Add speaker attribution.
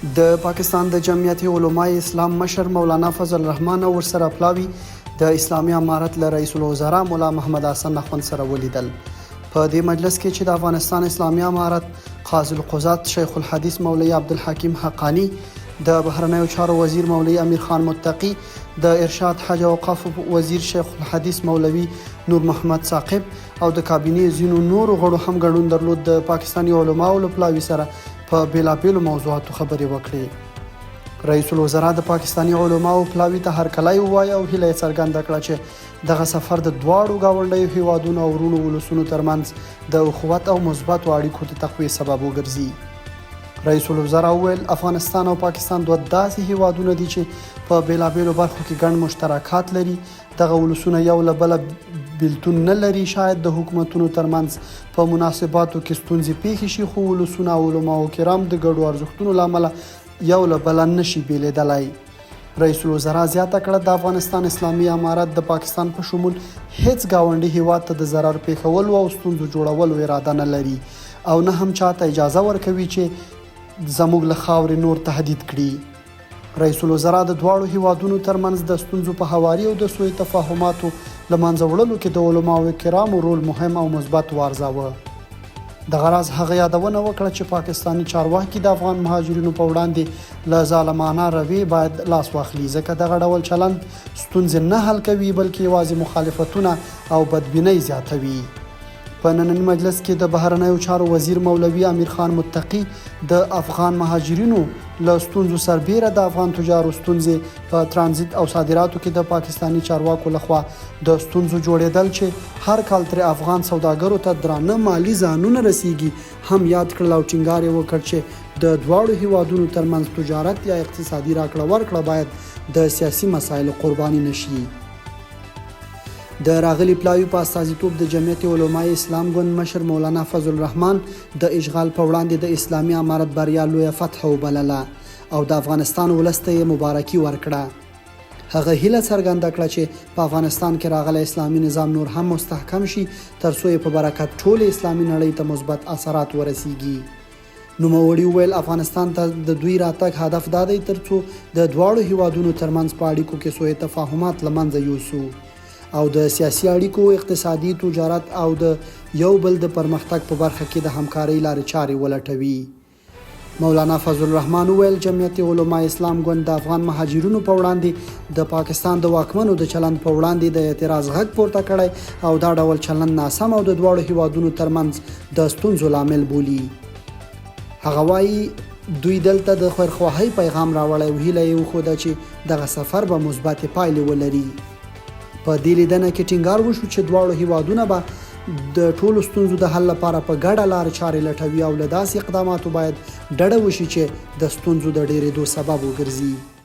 Speaker 1: د پاکستان د جمعیت علماء اسلام مشر مولانا فضل الرحمن او ورسره پلاوي د اسلامي امارت له رئیس الوزرا مولا محمد حسن اخوند سره ولیدل. په دې مجلس کې چې د افغانستان اسلامي امارت قاضي القضات شیخ الحدیث مولوی عبدالحکیم حقانی، د بهرنیو چارو وزیر مولوی امیر خان متقی، د ارشاد حج او اوقاف وزیر شیخ الحدیث مولوی نور محمد ثاقب او د کابینې ځینو نورو غړو هم ګډون درلود. د پاکستاني علماو له پلاوي سره په بیلابیلو موضوعاتو خبرې وکړې. رئیس الوزرا د پاکستاني علماو پلاوي ته هرکلی ووایه او هیله یې څرګنده کړه چې دغه سفر د دواړو ګاونډیو هیوادونو او ورونو ولسونو ترمنځ د اخوت او مثبتو اړیکو د تقویې سبب وګرځي. رئیس الوزرا وویل افغانستان او پاکستان دوه داسې هیوادونه دي چې په بیلابیلو برخو کې ګڼ مشترکات لري. دغه ولسونه یو له بله بیلتون نه لري. شاید د حکومتونو ترمنځ په مناسباتو کې ستونزې پیښې شي، خو ولسونه او علماو کرام د ګډو ارزښتونو له امله یو له بله نشي بیلېدلی. رئیس الوزرا زیاته کړه د افغانستان اسلامي امارت د پاکستان په شمول هیڅ ګاونډي هیواد ته د ضرر پیښولو او ستونزو جوړولو اراده نه لري او نه هم چاته اجازه ورکوي چې زموږ له خاورې نور تهدید کړي. رئیس الوزرا د دواړو هیوادونو ترمنځ د ستونزو په هواري او د سوء تفاهماتو له منځه وړلو کې د علماو کرامو رول مهم او مثبت وارزاوه. دغه راز هغه یادونه وکړه چې پاکستاني چارواکي د افغان مهاجرینو په وړاندې له ظالمانه رویې باید لاس واخلي، ځکه دغه ډول چلند ستونزې نه حل کوي بلکې یوازې مخالفتونه او بدبینۍ زیاتوي. په ننني مجلس کې د بهرنیو چارو وزیر مولوی امیر خان متقی د افغان مهاجرینو له ستونزو سربیره د افغان تجارو ستونزې په ترانزیت او صادراتو کې د پاکستاني چارواکو لخوا د ستونزو جوړېدل چې هر کال تر افغان سوداګرو ته درانه مالی زیانونه رسیږي هم یاد کړل او ټینګار یې وکړ چې د دواړو هیوادونو ترمنځ تجارت یا اقتصادي راکړه ورکړه باید د سیاسي مسایلو قرباني نشي. د راغلي پلاوي په استازیتوب د جمعیت علماء اسلام ګوند مشر مولانا فضل الرحمن د اشغال په وړاندې د اسلامي امارت بریا لویه فتح وبلله او د افغانستان ولس ته یې مبارکي ورکړه. هغه هیله څرګنده کړه چې په افغانستان کې راغلی اسلامي نظام نور هم مستحکم شي تر څو یې په برکت ټول اسلامي نړۍ ته مثبت اثرات ورسیږي. نوموړي وویل افغانستان ته د دوی راتګ هدف دا دی تر څو د دواړو هیوادونو ترمنځ په اړیکو کې سوء تفاهمات له منځه یوسو او د سیاسي اړیکو، اقتصادي، تجارت او د یو بل د پرمختګ په برخه کې د همکارۍ لارې چارې ولټوي. مولانا فضل الرحمن وویل جمعیت علماء اسلام ګوند د افغان مهاجرینو په وړاندې د پاکستان د واکمنو د چلند په وړاندې د اعتراض غږ پورته کړی او دا ډول چلند ناسم او د دواړو هیوادونو ترمنځ د ستونزو لامل بولي. هغه وایي دوی دلته د خیرخواهۍ پیغام راوړی او هیله یې وښوده چې دغه سفر به مثبتې پایلې ولري. په دې لیدنه کې ټینګار وشو چې دواړو هیوادونه به د ټولو ستونزو د حل لپاره په ګډه لارې چارې لټوي او له داسې اقداماتو باید ډډه وشي چې د ستونزو د ډېرېدو سبب وګرځي.